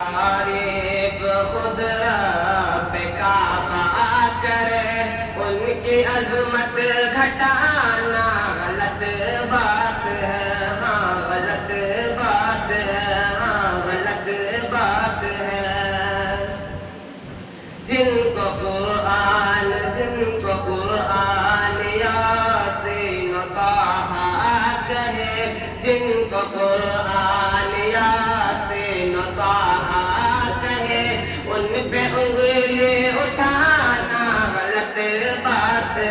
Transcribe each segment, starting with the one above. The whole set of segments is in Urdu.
تعریف خود رب کعبہ کرے، ان کی عظمت گھٹانا غلط بات ہے، ہاں غلط بات ہے، ہاں غلط بات ہے۔ جن کو قرآن یاسین و طٰہٰ کہے، جن کو قرآن یاسین و طٰہٰ کہے، ان پہ انگلی اٹھانا غلط بات ہے،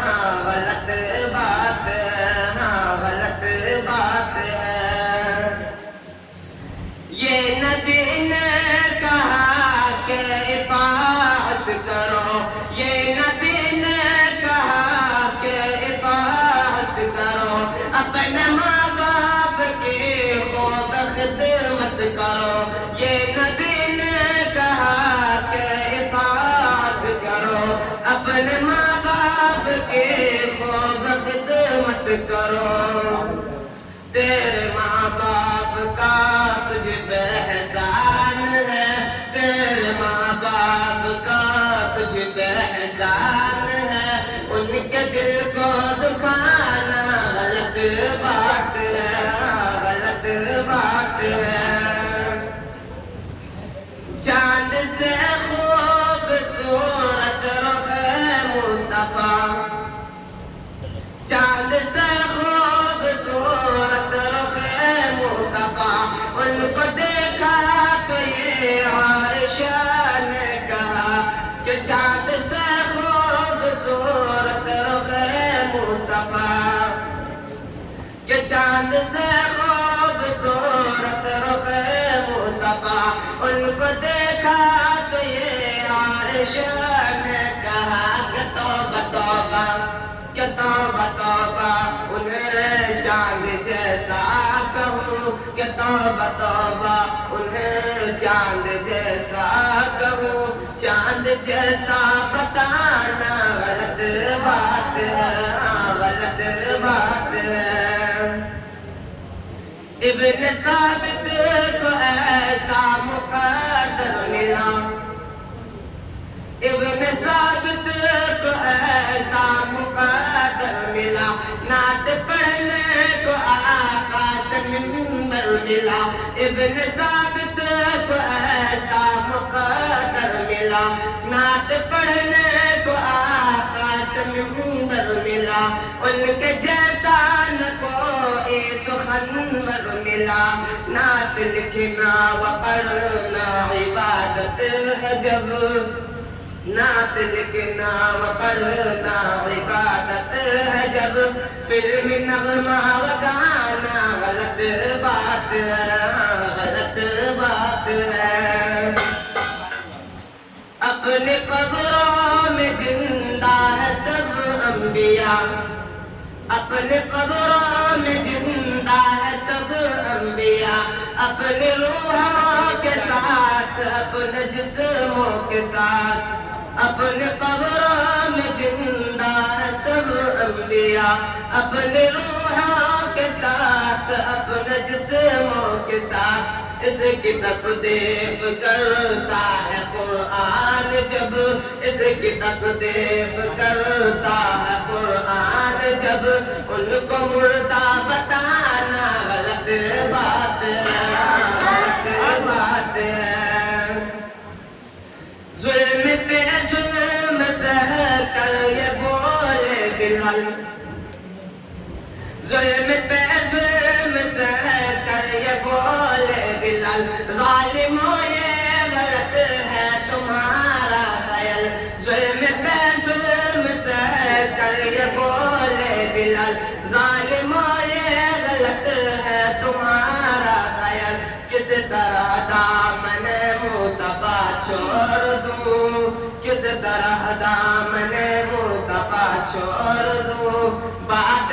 ہاں غلط بات ہے، ہاں غلط بات ہے۔ یہ نبی نے کہا کہ اطاعت کرو، یہ نبی نے کہا کہ اطاعت کرو، اپنے ماں باپ کی خوب خدمت کرو۔ یہ نبی نے کہا کہ اطاعت کرو، اپنے ماں باپ کی خوب خدمت کرو۔ تیرے ماں باپ کا تجھ پہ احسان ہے، تیرے ماں باپ کا تجھ پہ احسان ہے، ان کے دل کو دکھانا غلط بات ہے، غلط بات ہے۔ چاند سے خوبصورت رخ مصطفیٰ، چاند سے خوبصورت رخ مصطفیٰ، ان کو دیکھا تو یہ عائشہ نے کہا کہ چاند سے خوبصورت رخ مصطفیٰ، کہ چاند سے خوبصورت رخ مصطفیٰ، ان کو دیکھا تو یہ عائشہ نے کہا کہ توبہ توبہ، کہ توبہ توبہ انہیں چاند جیسا کہوں، کہ توبہ توبہ انہیں چاند جیسا کہوں، چاند جیسا بتانا غلط بات ہے، ہاں غلط بات ہے۔ ابن ثابت کو ایسا مقدر ملا، ابن ثابت کو ایسا مقدر ملا، نعت پڑھنے کو آقا سے منبر ملا۔ ابن ثابت کو ایسا مقدر ملا، نعت پڑھنے کو آقا سے منبر ملا، ان کے جیسا نہ کوئی سخنور ملا۔ نعت لکھنا و پڑھنا عبادت ہے جب، نعت لکھنا و پڑھنا عبادت ہے جب، فلم نغمہ و گانا غلط بات ہے، غلط بات ہے۔ اپنے قبروں میں زندہ ہے سب انبیاء، اپنے قبروں میں زندہ ہے سب انبیاء، اپنے روحوں کے ساتھ اپنے جسموں کے ساتھ، اپنے قبروں میں زندہ ہے سب انبیاء، اپنے روحوں کے ساتھ اپنے جسموں کے ساتھ۔ اس کی تصدیق کرتا ہے قرآن جب، اس کی تصدیق کرتا ہے قرآن جب، ان کو مردہ بتانا غلط بات ہے، غلط بات ہے۔ ظلم پہ ظلم سہ کر یہ بولے بلال، ظلم پہ ظلم سہ کر یہ بولے بلال، ظالموں یہ غلط ہے تمہارا خیال۔ ظلم پہ ظلم سہ کر یہ بولے بلال، ظالموں یہ غلط ہے تمہارا خیال۔ کس طرح دامن مصطفیٰ چھوڑ دوں، کس طرح دامن مصطفیٰ چھوڑ دوں، بات